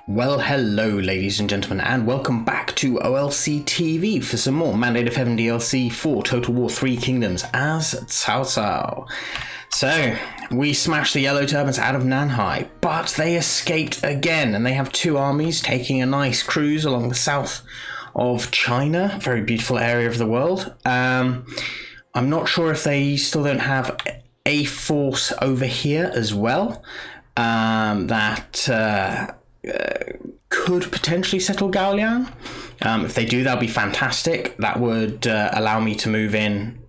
Well, hello ladies and gentlemen, and welcome back to OLC TV for some more Mandate of Heaven DLC for Total War 3 Kingdoms as Cao Cao. So, we smashed the Yellow Turbans out of Nanhai, but they escaped again, and they have two armies taking a nice cruise along the south of China, very beautiful area of the world. I'm not sure if they still don't have a force over here as well, could potentially settle Gaoliang. If they do, that'll be fantastic. That would allow me to move in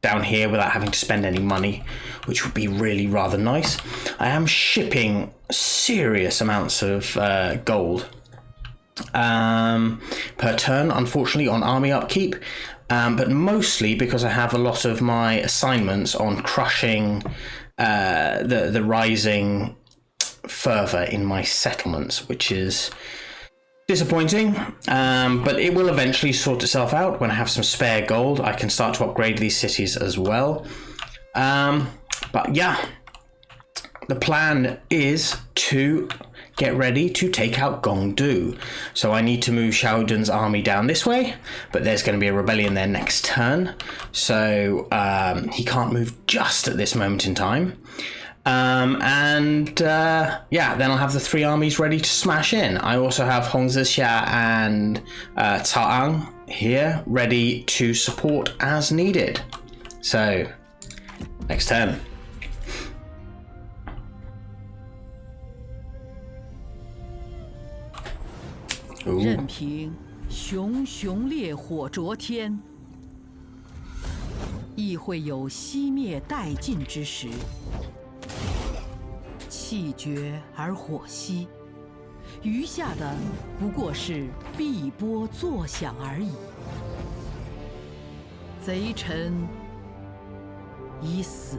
down here without having to spend any money, which would be really rather nice. I am shipping serious amounts of gold per turn, unfortunately, on army upkeep, but mostly because I have a lot of my assignments on crushing the rising fervor in my settlements, which is disappointing, but it will eventually sort itself out. When I have some spare gold, I can start to upgrade these cities as well. But yeah, the plan is to get ready to take out Gong. So I need to move Xiaodun's army down this way, but there's going to be a rebellion there next turn, so he can't move just at this moment in time. Yeah, then I'll have the three armies ready to smash in. I also have Hong Zixia and Cao Ang here ready to support as needed. So, next turn. Ooh. 任凭熊熊烈火灼天，亦会有熄灭殆尽之时。 气绝而火熄，余下的不过是碧波作响而已。贼臣已死，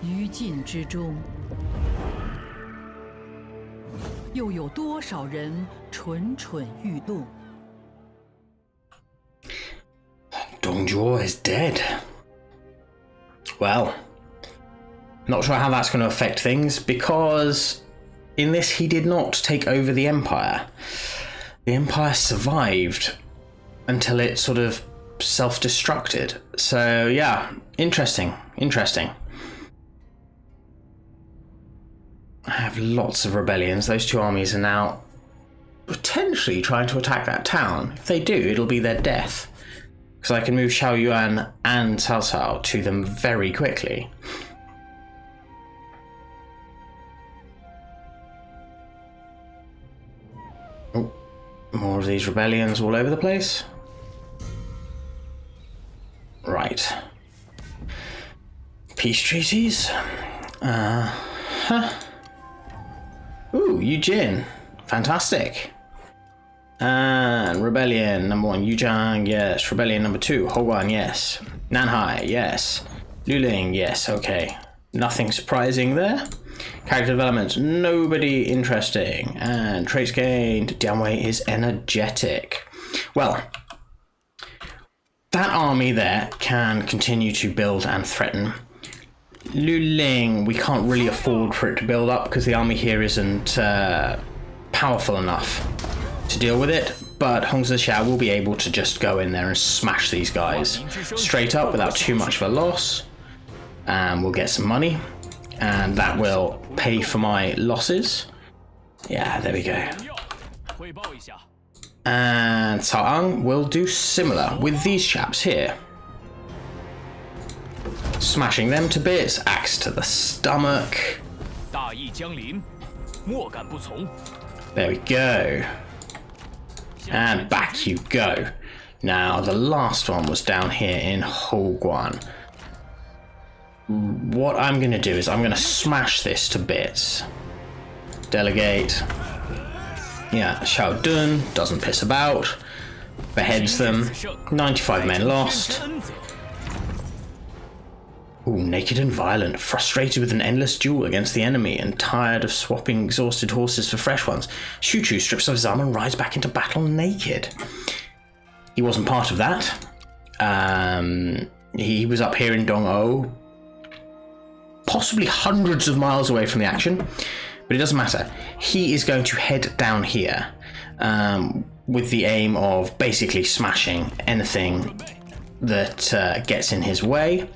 于禁之中，又有多少人蠢蠢欲动？ Dongzhuo is dead. Well. Not sure how that's going to affect things, because in this he did not take over the Empire. The Empire survived until it sort of self-destructed. So yeah, interesting. I have lots of rebellions. Those two armies are now potentially trying to attack that town. If they do, it'll be their death, because I can move Xiao Yuan and Cao Cao to them very quickly. More of these rebellions all over the place. Right. Peace treaties. Ooh, Yujin. Fantastic. And rebellion number 1, Yuzhang, yes. Rebellion number 2, Hoguan, yes. Nanhai, yes. Luling, yes, okay. Nothing surprising there. Character development, nobody interesting. And traits gained, Dianwei is energetic. Well, that army there can continue to build and threaten. Luling, we can't really afford for it to build up because the army here isn't powerful enough to deal with it. But Hong Zixia will be able to just go in there and smash these guys straight up without too much of a loss. And we'll get some money. And that will pay for my losses. Yeah, there we go. And Cao Ang will do similar with these chaps here. Smashing them to bits, axe to the stomach. There we go. And back you go. Now, the last one was down here in Hoguan. What I'm going to do is I'm going to smash this to bits. Delegate. Yeah, Xiaodun doesn't piss about. Beheads them. 95 men lost. Ooh, naked and violent. Frustrated with an endless duel against the enemy and tired of swapping exhausted horses for fresh ones, Xu Chu strips off his armor and rides back into battle naked. He wasn't part of that. He was up here in Dong possibly hundreds of miles away from the action. but it doesn't matter. He is going to head down here with the aim of basically smashing anything that gets in his way.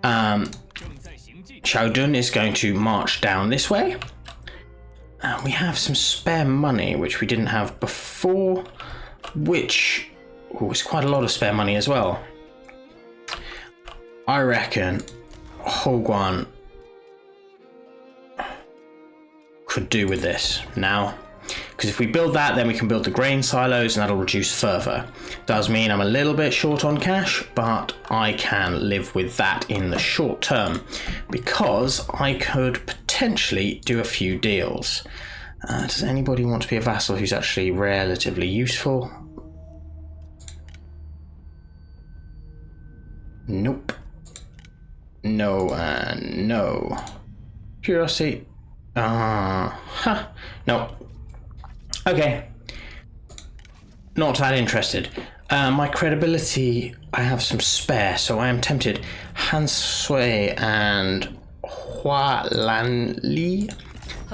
Xiao Dun is going to march down this way. We have some spare money, which we didn't have before, which is quite a lot of spare money as well. I reckon Hoguan could do with this now, because if we build that, then we can build the grain silos and that'll reduce further. Does mean I'm a little bit short on cash, but I can live with that in the short term because I could potentially do a few deals. Does anybody want to be a vassal who's actually relatively useful? Nope. No and no. Curiosity. No. Okay. Not that interested. My credibility, I have some spare, so I am tempted. Han Sui and Hua Lan Li.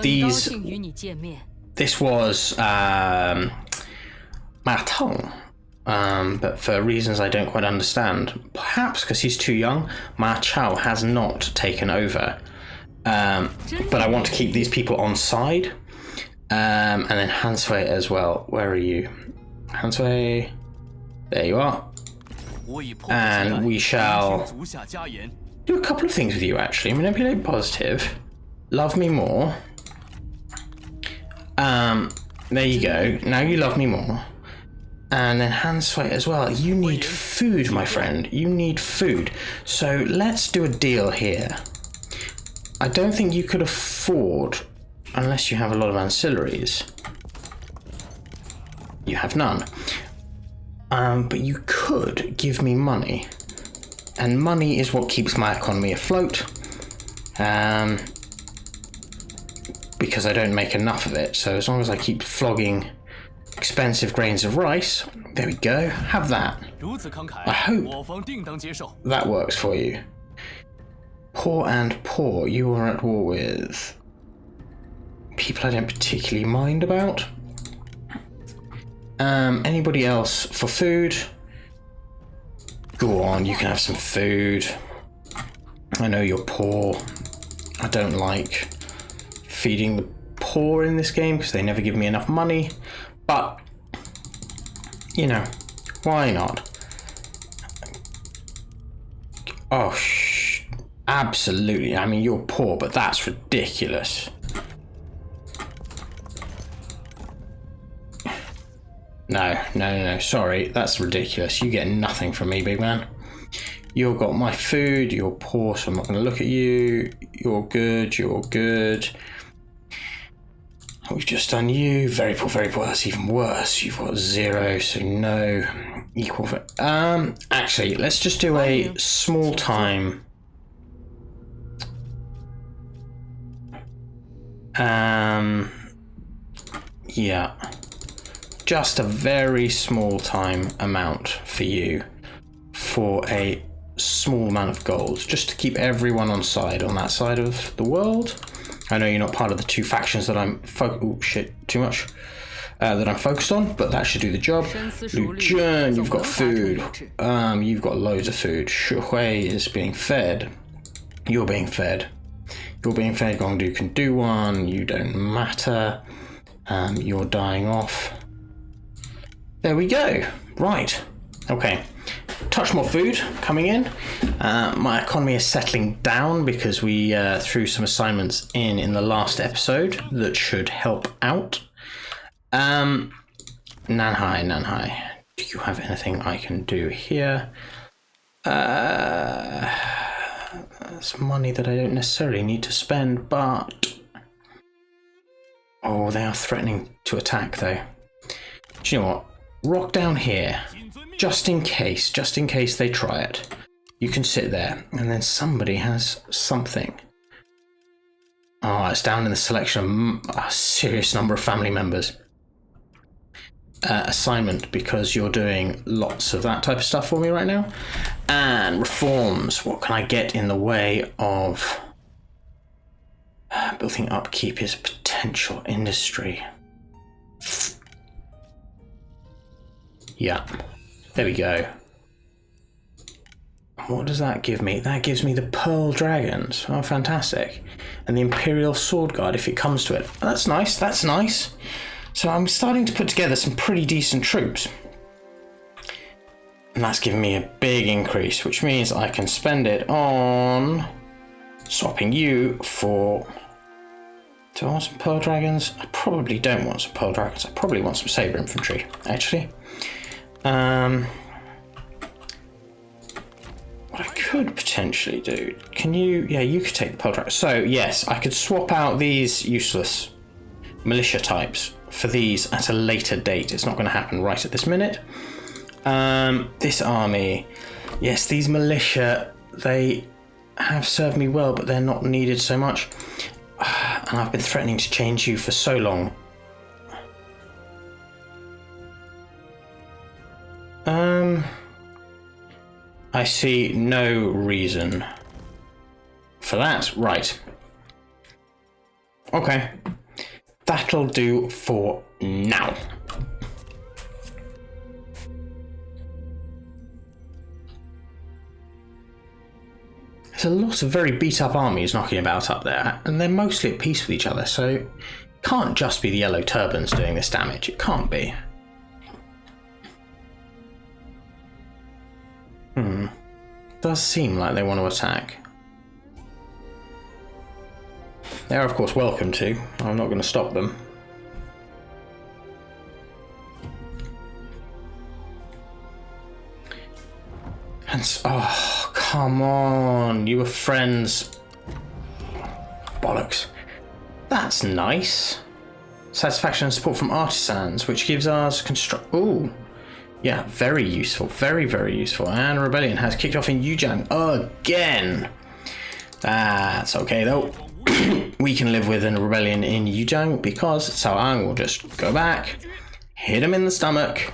This was Ma Tong. But for reasons I don't quite understand, perhaps because he's too young, Ma Chao has not taken over. But I want to keep these people on side. And then Han Sui as well. Where are you? Han Sui. There you are. And we shall do a couple of things with you actually. Manipulate positive. Love me more. There you go. Now you love me more. And then Han Sui as well. You need food, my friend. You need food. So let's do a deal here. I don't think you could afford, unless you have a lot of ancillaries. You have none. But you could give me money. And money is what keeps my economy afloat. Because I don't make enough of it. So as long as I keep flogging expensive grains of rice, there we go, have that. I hope that works for you. Poor and poor, you are at war with people I don't particularly mind about. Anybody else for food? Go on, you can have some food. I know you're poor. I don't like feeding the poor in this game because they never give me enough money. But, you know, why not? Oh, absolutely. I mean, you're poor, but that's ridiculous. No. Sorry, that's ridiculous. You get nothing from me, big man. You've got my food. You're poor, so I'm not going to look at you. You're good. We've just done you. Very poor, very poor. That's even worse. You've got 0, so no. Equal for... actually, let's just do a small time. Yeah. Just a very small time amount for you. For a small amount of gold. Just to keep everyone on side on that side of the world. I know you're not part of the 2 factions that I'm that I'm focused on, but that should do the job. Lu Jun, you've got food. You've got loads of food. Shu Hui is being fed. You're being fed. Gong Du can do one. You don't matter. You're dying off. There we go. Right. Okay. Touch more food coming in. My economy is settling down because we threw some assignments in the last episode that should help out. Nanhai. Do you have anything I can do here? That's money that I don't necessarily need to spend, but... Oh, they are threatening to attack though. Do you know what? Rock down here. Just in case they try it. You can sit there, and then somebody has something. Oh, it's down in the selection of a serious number of family members. Assignment, because you're doing lots of that type of stuff for me right now. And reforms. What can I get in the way of Building upkeep is potential industry. Yeah, there we go. What does that give me? That gives me the Pearl Dragons. Oh, fantastic. And the Imperial Sword Guard if it comes to it. Oh, that's nice, that's nice. So I'm starting to put together some pretty decent troops. And that's giving me a big increase, which means I can spend it on swapping you for... Do I want some Pearl Dragons? I probably don't want some Pearl Dragons. I probably want some Saber Infantry, actually. What I could potentially do... Can you... Yeah, you could take the Pearl Dragons. So, yes, I could swap out these useless militia types for these at a later date. It's not going to happen right at this minute. This army... Yes, these militia, they have served me well, but they're not needed so much. And I've been threatening to change you for so long. I see no reason for that. Right. Okay. That'll do for now. There's a lot of very beat up armies knocking about up there, and they're mostly at peace with each other, so it can't just be the yellow turbans doing this damage. It can't be. Does seem like they want to attack. They are, of course, welcome to. I'm not going to stop them. And oh, come on. You were friends. Bollocks. That's nice. Satisfaction and support from artisans, which gives us construct... Ooh. Yeah, very useful. Very, very useful. And a rebellion has kicked off in Yuzhang again. That's okay, though. We can live with a rebellion in Yuzhang because Cao Cao will just go back, hit him in the stomach,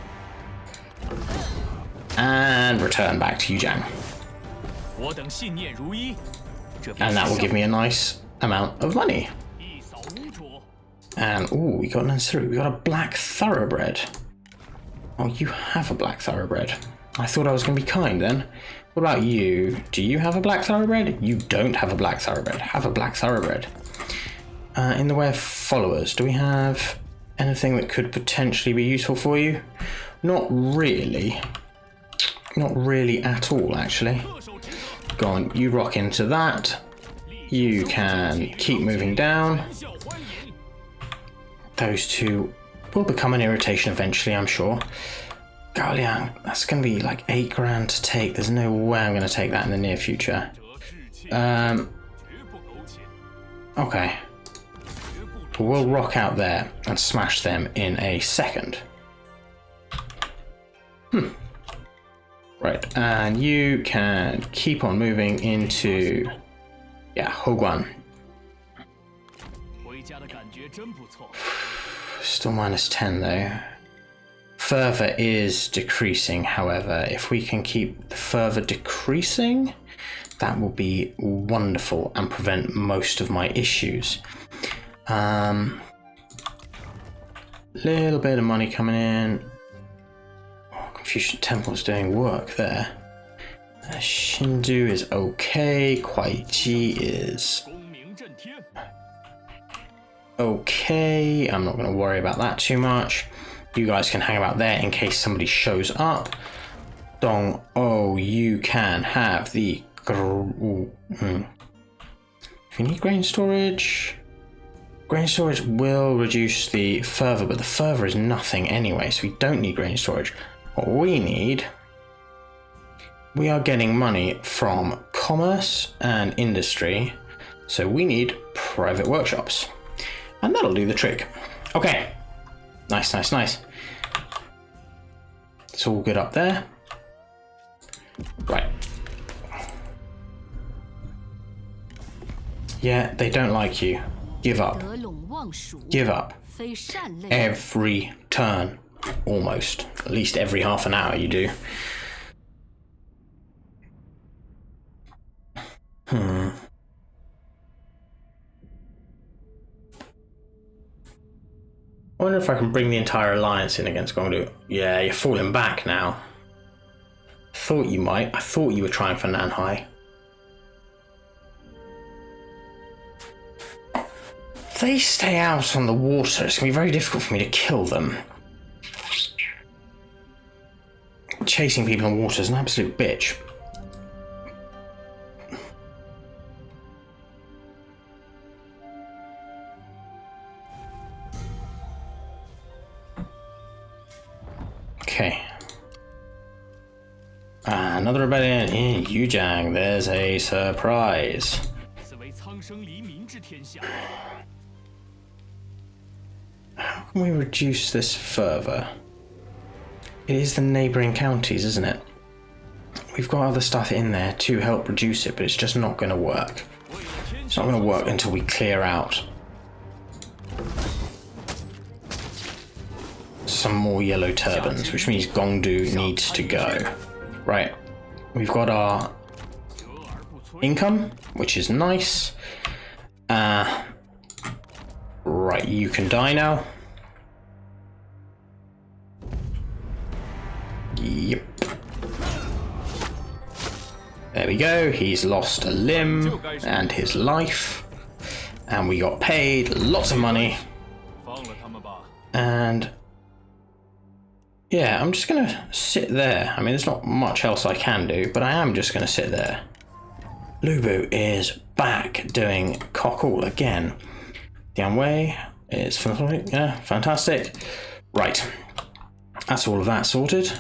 and return back to Yuzhang. And that will give me a nice amount of money. And, ooh, we got an ancillary. We got a black thoroughbred. Oh, you have a black thoroughbred. I thought I was going to be kind then. What about you? Do you have a black thoroughbred? You don't have a black thoroughbred. Have a black thoroughbred. In the way of followers, do we have anything that could potentially be useful for you? Not really. Not really at all, actually. Go on, you rock into that. You can keep moving down. Those two will become an irritation eventually, I'm sure. Gaoliang, that's going to be like 8 grand to take. There's no way I'm going to take that in the near future. Okay. We'll rock out there and smash them in a second. Right, and you can keep on moving into... Yeah, Hoguan. Still minus 10 though. Fervor is decreasing, however. If we can keep the fervor decreasing, that will be wonderful and prevent most of my issues. Little bit of money coming in. Oh, Confucian Temple's doing work there. Shindu is okay. Kuaiji is okay. I'm not going to worry about that too much. You guys can hang about there in case somebody shows up. Dong, oh, you can have the... If you need grain storage... Grain storage will reduce the fervor, but the fervor is nothing anyway, so we don't need grain storage. What we need... We are getting money from commerce and industry, so we need private workshops. And that'll do the trick. Okay. Nice, nice, nice. It's all good up there. Right. Yeah, they don't like you. Give up. Give up. Every turn. Almost. At least every half an hour you do. I wonder if I can bring the entire alliance in against Gong. Yeah, you're falling back now. Thought you might. I thought you were trying for Nanhai. If they stay out on the water, it's going to be very difficult for me to kill them. Chasing people on water is an absolute bitch. Okay. Another rebellion in Yuzhang. There's a surprise. How can we reduce this further? It is the neighbouring counties, isn't it? We've got other stuff in there to help reduce it, but it's just not going to work. It's not going to work until we clear out some more yellow turbans, which means Gongdu needs to go. Right, we've got our income, which is nice. Right, you can die now. Yep. There we go, he's lost a limb and his life. And we got paid lots of money. And yeah, I'm just gonna sit there. I mean, there's not much else I can do, but I am just gonna sit there. Lubu is back doing cock all again. Dianwei is fantastic. Right, that's all of that sorted.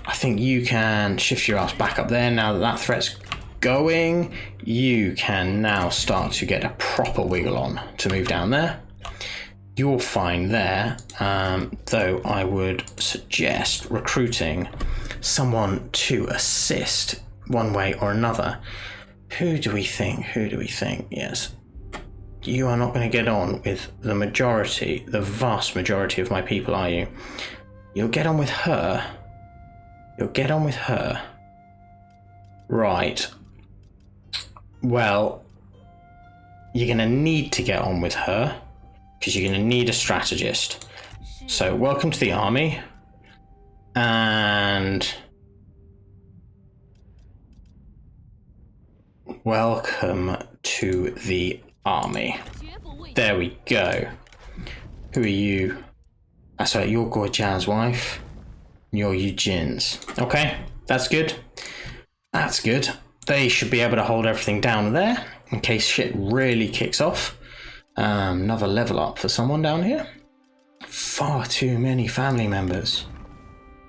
I think you can shift your ass back up there now that that threat's going. You can now start to get a proper wiggle on to move down there. You're fine there, though I would suggest recruiting someone to assist one way or another. Who do we think? Who do we think? Yes. You are not going to get on with the majority, the vast majority of my people, are you? You'll get on with her. You'll get on with her. Right. Well, you're going to need to get on with her, because you're going to need a strategist. So welcome to the army. And welcome to the army. There we go. Who are you? Sorry, you're Guojian's wife. You're Eugène's. Okay, that's good. That's good. They should be able to hold everything down there in case shit really kicks off. Another level up for someone down here. Far too many family members.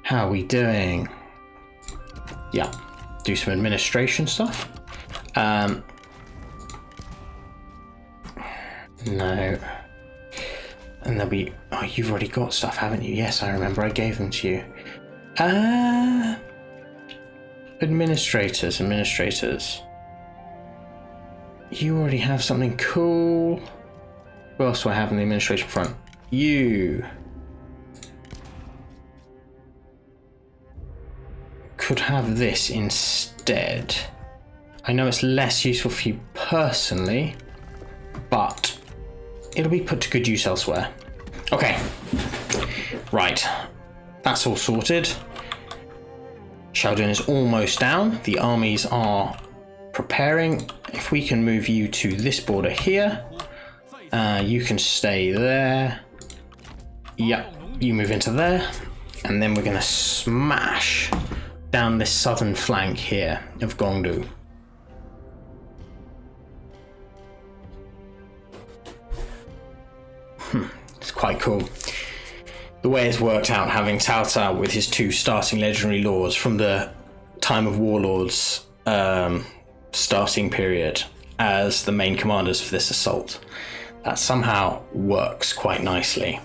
How are we doing? Yeah, do some administration stuff. No. And there'll be... Oh, you've already got stuff, haven't you? Yes, I remember. I gave them to you. Administrators. You already have something cool. What else do I have on the administration front? You could have this instead. I know it's less useful for you personally, but it'll be put to good use elsewhere. Okay, right, that's all sorted. Xiaodun is almost down. The armies are preparing. If we can move you to this border here, you can stay there. Yep, you move into there, and then we're going to smash down this southern flank here of Gongdu. It's quite cool. The way it's worked out, having Cao Cao with his 2 starting legendary lords from the time of Warlords starting period as the main commanders for this assault. That somehow works quite nicely.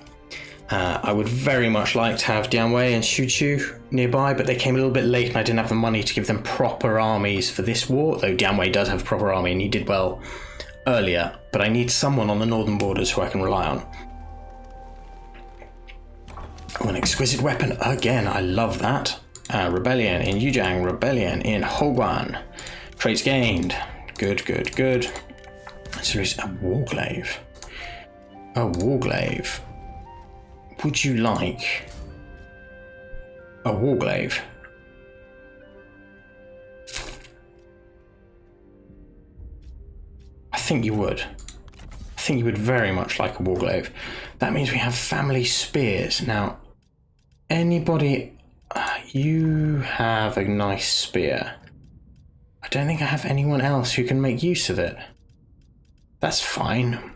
I would very much like to have Dianwei and Xuchu nearby, but they came a little bit late and I didn't have the money to give them proper armies for this war, though Dianwei does have a proper army and he did well earlier, but I need someone on the northern borders who I can rely on. Oh, an exquisite weapon again, I love that. Rebellion in Yuzhang, rebellion in Hoguan. Traits gained. Good. So it's a warglaive. A warglaive. would you like a warglaive? I think you would. I think you would very much like a warglaive. That means we have family spears. Now, anybody... you have a nice spear. I don't think I have anyone else who can make use of it. That's fine.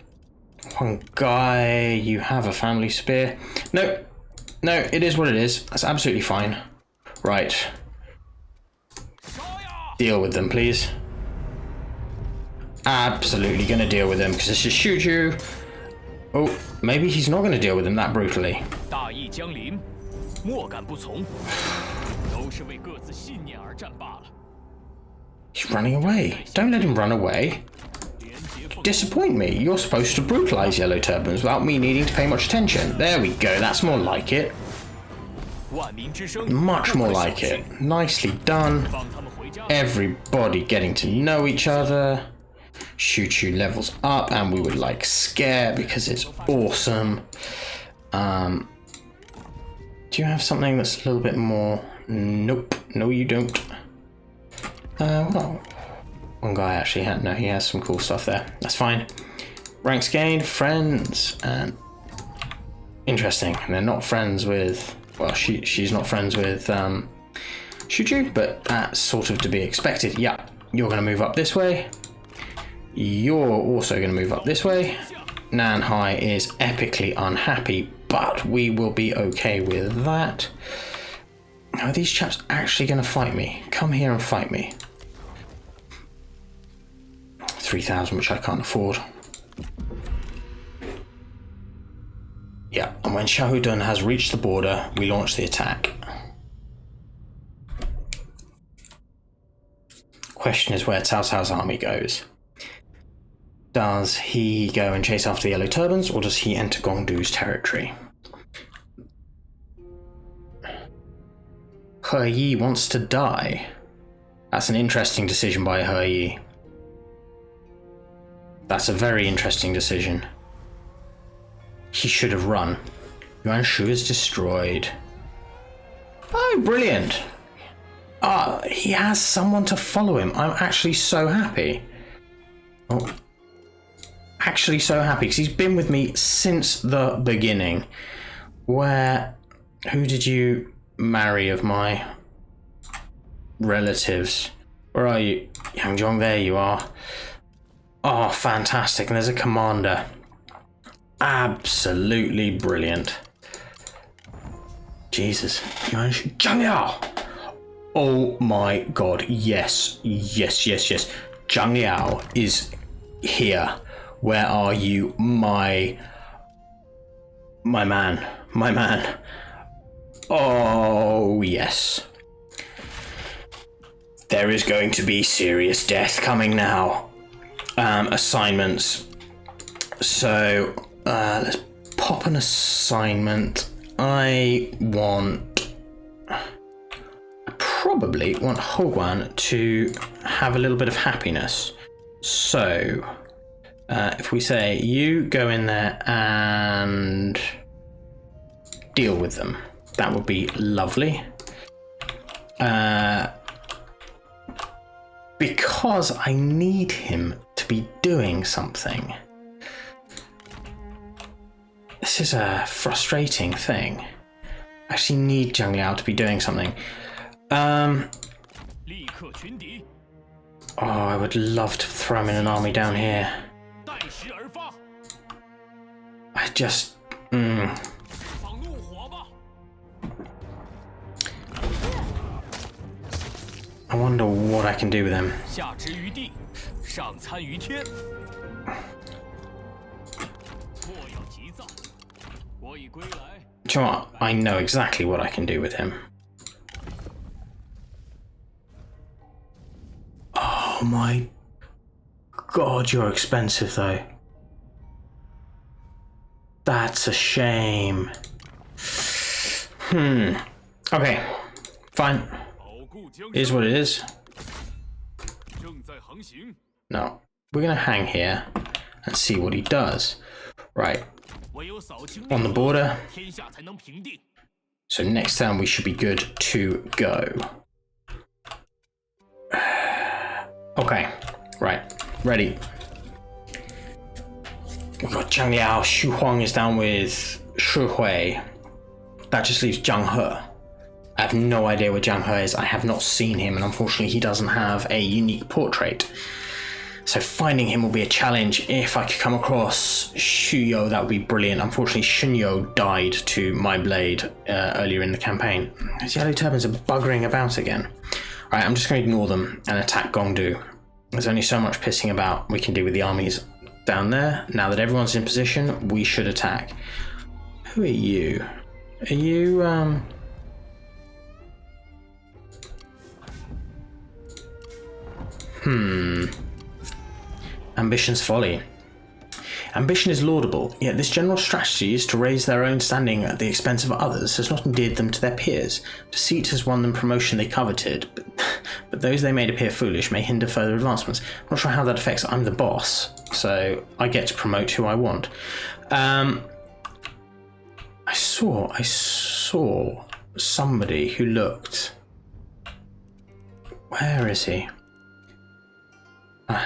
One guy, you have a family spear. No, it is what it is. That's absolutely fine. Right. Deal with them, please. Absolutely gonna deal with them, because this is shoot you. Oh, maybe he's not gonna deal with them that brutally. He's running away. Don't let him run away. You disappoint me. You're supposed to brutalize Yellow Turbans without me needing to pay much attention. There we go. That's more like it. Much more like it. Nicely done. Everybody getting to know each other. Shoot you levels up, and we would like scare because it's awesome. Do you have something that's a little bit more? Nope. No, you don't. Well, one guy actually had, no, he has some cool stuff there. That's fine. Ranks gained, friends, and interesting. And they're not friends with, well, she's not friends with Shuju, but that's sort of to be expected. Yeah, you're going to move up this way. You're also going to move up this way. Nanhai is epically unhappy, but we will be okay with that. Are these chaps actually going to fight me? Come here and fight me. 3,000, which I can't afford. Yeah, and when Shahudun has reached the border, we launch the attack. Question is where Cao Cao's army goes. Does he go and chase after the Yellow Turbans, or does he enter Gongdu's territory? He Yi wants to die. That's an interesting decision by He Yi. That's a very interesting decision. He should have run. Yuan Shu is destroyed. Oh, brilliant. He has someone to follow him. I'm actually so happy. Oh. Actually so happy, because he's been with me since the beginning. Who did you marry of my relatives? Where are you? Yangjong, there you are. Oh, fantastic. And there's a commander. Absolutely brilliant. Jesus. Zhang Liao. Oh my god. Yes. Zhang Liao is here. Where are you, my man? Oh, yes. There is going to be serious death coming now. Assignments. So, let's pop an assignment. I probably want Hogwan to have a little bit of happiness. So... if we say you go in there and deal with them, that would be lovely. Because I need him to be doing something. This is a frustrating thing. I actually need Zhang Liao to be doing something. Oh, I would love to throw him in an army down here. I just... I wonder what I can do with him. Do you know what? I know exactly what I can do with him. Oh my god, you're expensive though. That's a shame. Okay, fine. It is what it is. No, we're gonna hang here and see what he does. Right. On the border. So next turn we should be good to go. Okay. Right. Ready. We've got Zhang Liao. Xu Huang is down with Shi Hui. That just leaves Zhang He. I have no idea where Zhang He is. I have not seen him, and unfortunately he doesn't have a unique portrait. So finding him will be a challenge. If I could come across Xu You, that would be brilliant. Unfortunately, Xun You died to my blade earlier in the campaign. These yellow turbans are buggering about again. Alright, I'm just going to ignore them and attack Gongdu. There's only so much pissing about we can do with the armies down there. Now that everyone's in position, we should attack. Who are you? Are you, Ambition's folly. Ambition is laudable, yet this general strategy is to raise their own standing at the expense of others has not endeared them to their peers. Deceit has won them promotion they coveted, but those they made appear foolish may hinder further advancements. I'm not sure how that affects. I'm the boss, so I get to promote who I want. I saw somebody who looked... Where is he?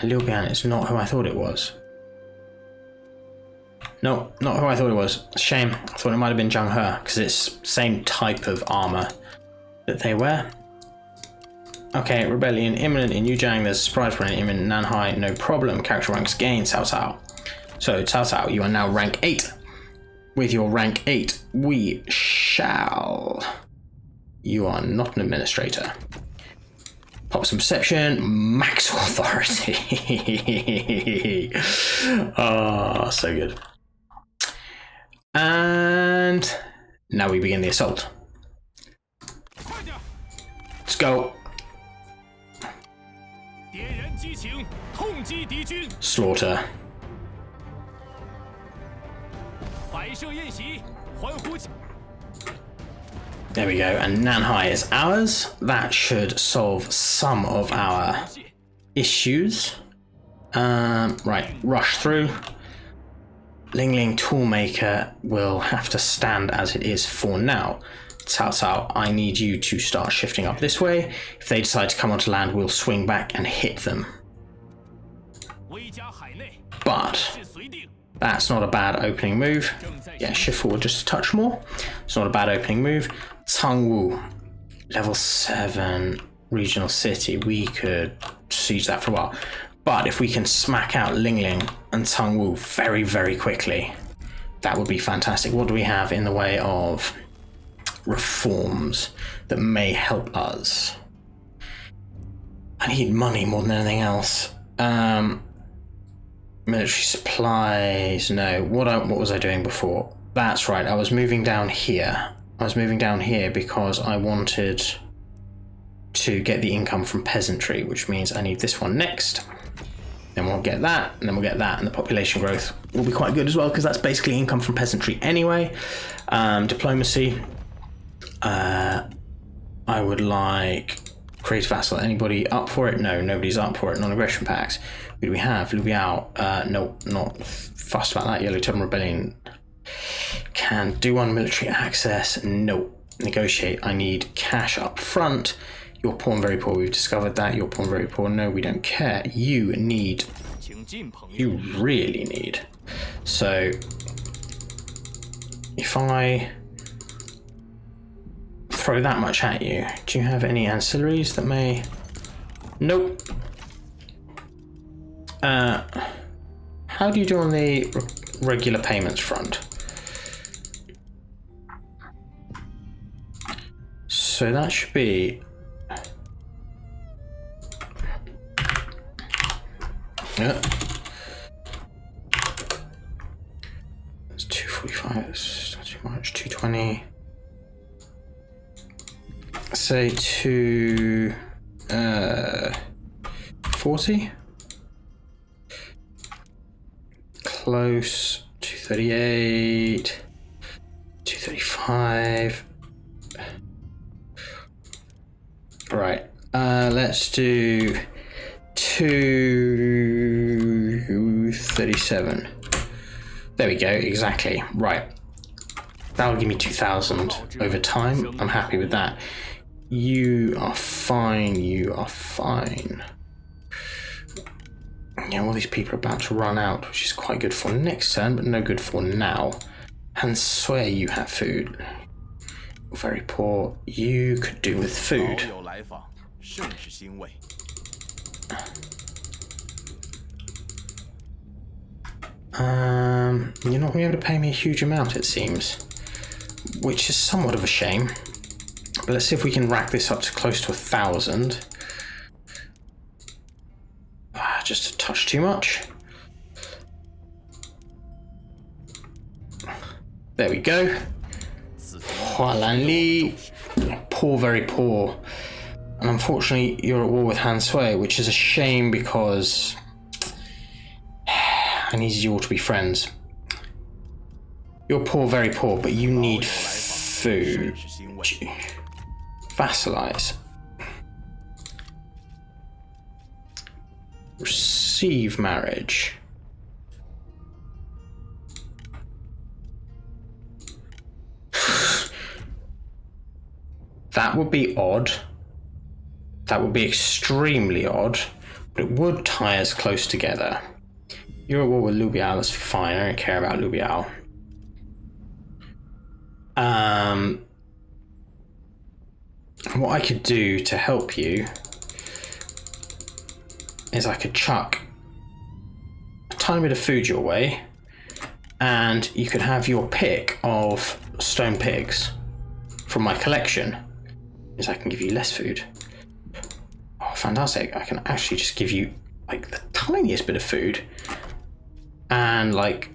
Liu Bian is not who I thought it was. No, not who I thought it was. Shame. I thought it might have been Zhang He, because it's the same type of armor that they wear. Okay, rebellion imminent in Yuzhang. There's a surprise for an imminent Nanhai. No problem. Character ranks gained. Cao Cao. So, Cao Cao, you are now rank 8. With your rank 8, we shall... You are not an administrator. Pop some perception, max authority. Oh, so good. And now we begin the assault. Let's go. Slaughter. There we go, and Nanhai is ours. That should solve some of our issues. Right, rush through. Ling Ling Toolmaker will have to stand as it is for now. Cao Cao, I need you to start shifting up this way. If they decide to come onto land, we'll swing back and hit them. But that's not a bad opening move. Yeah, shift forward just a touch more. It's not a bad opening move. Cangwu, level 7 regional city. We could siege that for a while. But if we can smack out Ling Ling and Cangwu very, very quickly, that would be fantastic. What do we have in the way of reforms that may help us? I need money more than anything else. Military supplies, no. What was I doing before? That's right, I was moving down here. I was moving down here because I wanted to get the income from peasantry, which means I need this one next. Then we'll get that, and then we'll get that, and the population growth will be quite good as well, because that's basically income from peasantry anyway. Diplomacy. I would like create vassal. Anybody up for it? No, nobody's up for it. Non-aggression packs. Who do we have? Liu Biao. No, not fussed about that. Yellow Turban Rebellion. Can do one military access. No. Negotiate. I need cash up front. You're poor and very poor. We've discovered that. You're poor and very poor. No, we don't care. You need. You really need. So, if I throw that much at you, do you have any ancillaries that may? Nope. How do you do on the regular payments front? So that should be. Yeah. That's 245. That's not too much. 220. Say 240. Close. 238. 235. Right. Let's do 237. There we go, exactly. Right. That'll give me 2,000 over time. I'm happy with that. You are fine, you are fine. Yeah, all these people are about to run out, which is quite good for next turn, but no good for now. And swear you have food. You're very poor. You could do with food. You're not going to be able to pay me a huge amount, it seems, which is somewhat of a shame. But let's see if we can rack this up to close to 1,000. Just a touch too much. There we go. Hualan Li. Poor, very poor. And unfortunately, you're at war with Han Sui, which is a shame because I needed you all to be friends. You're poor, very poor, but you need food. Vassalize. Receive marriage. That would be odd. That would be extremely odd, but it would tie us close together. You're at war with Liu Biao, that's fine, I don't care about Liu Biao. What I could do to help you is I could chuck a tiny bit of food your way, and you could have your pick of stone pigs from my collection. Is I can give you less food. Oh, fantastic. I can actually just give you like the tiniest bit of food and like,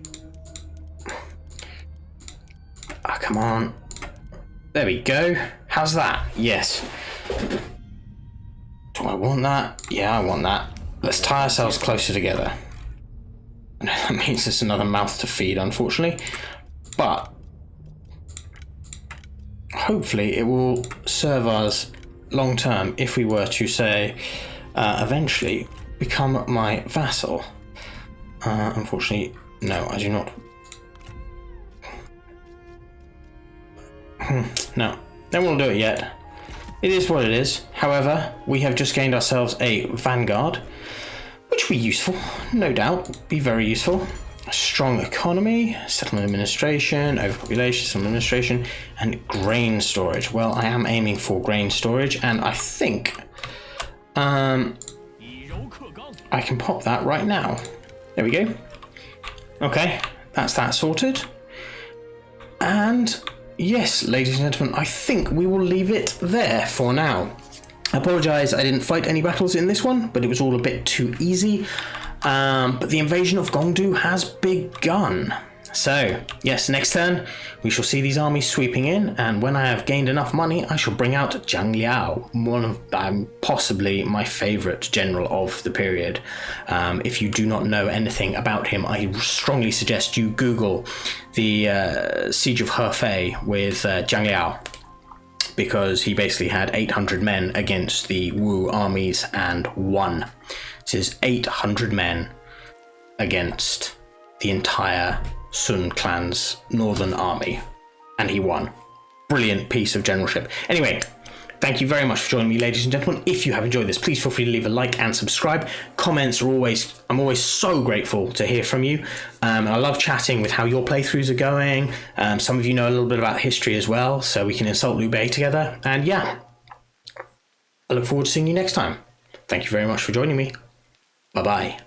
oh, come on. There we go. How's that? Yes. Do I want that? Yeah, I want that. Let's tie ourselves closer together. And that means there's another mouth to feed, unfortunately. But hopefully it will serve us long term if we were to say eventually become my vassal. Unfortunately, no, I do not. No, they won't do it yet. It is what it is. However, we have just gained ourselves a vanguard, which will be useful, no doubt, be very useful. A strong economy, settlement administration, overpopulation, settlement administration, and grain storage. Well, I am aiming for grain storage, and I think I can pop that right now. There we go. Okay, that's that sorted. And yes, ladies and gentlemen, I think we will leave it there for now. I apologise I didn't fight any battles in this one, but it was all a bit too easy. But the invasion of Gongdu has begun. So, yes, next turn, we shall see these armies sweeping in, and when I have gained enough money, I shall bring out Zhang Liao, one of possibly my favourite general of the period. If you do not know anything about him, I strongly suggest you Google the Siege of Hefei with Zhang Liao, because he basically had 800 men against the Wu armies and won. This is 800 men against the entire Sun clan's northern army, and he won. Brilliant piece of generalship. Anyway, thank you very much for joining me, ladies and gentlemen. If you have enjoyed this, please feel free to leave a like and subscribe. Comments are I'm always so grateful to hear from you. I love chatting with how your playthroughs are going. Some of you know a little bit about history as well, so we can insult Liu Bei together. And yeah, I look forward to seeing you next time. Thank you very much for joining me. Bye-bye.